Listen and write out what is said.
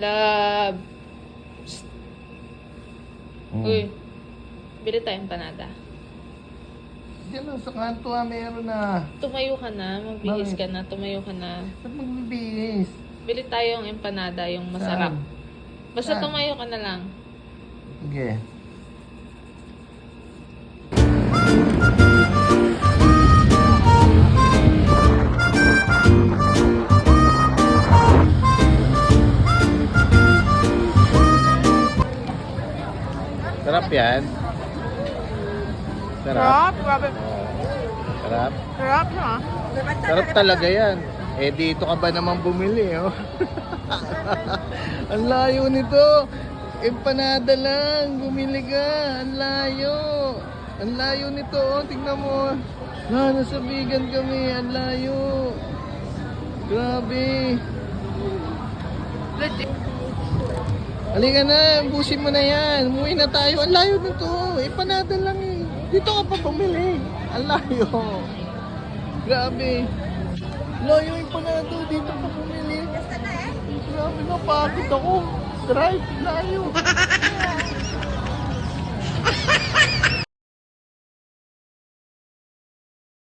Love. Mm. Uy. Bili tayong empanada. Diyan lang sa kanto meron na. Tumayo ka na. Magbihis Bakit? ka na. Tumayo ka na. Ba't magbibihis? Bili tayong empanada, yung masarap. Saan? Basta Saan? tumayo ka na lang. Sige. Sarap yan. Sarap. Grabe. Sarap. Sarap na. Sarap talaga yan. Eh dito ka ba naman bumili, oh? Ang layo nito. Empanada lang. Bumili ka. Ang layo. Ang layo nito, oh. Tingnan mo. Nasa Bigan kami. Ang layo. Grabe. Legit. Halika na, busin mo na yan. Umuwi na tayo. Ang layo nito. Empanada lang eh. Dito ka pa bumili. Ang layo. Grabe. Layo yung panado. Dito ka bumili. Grabe, napagod ako. Drive, layo.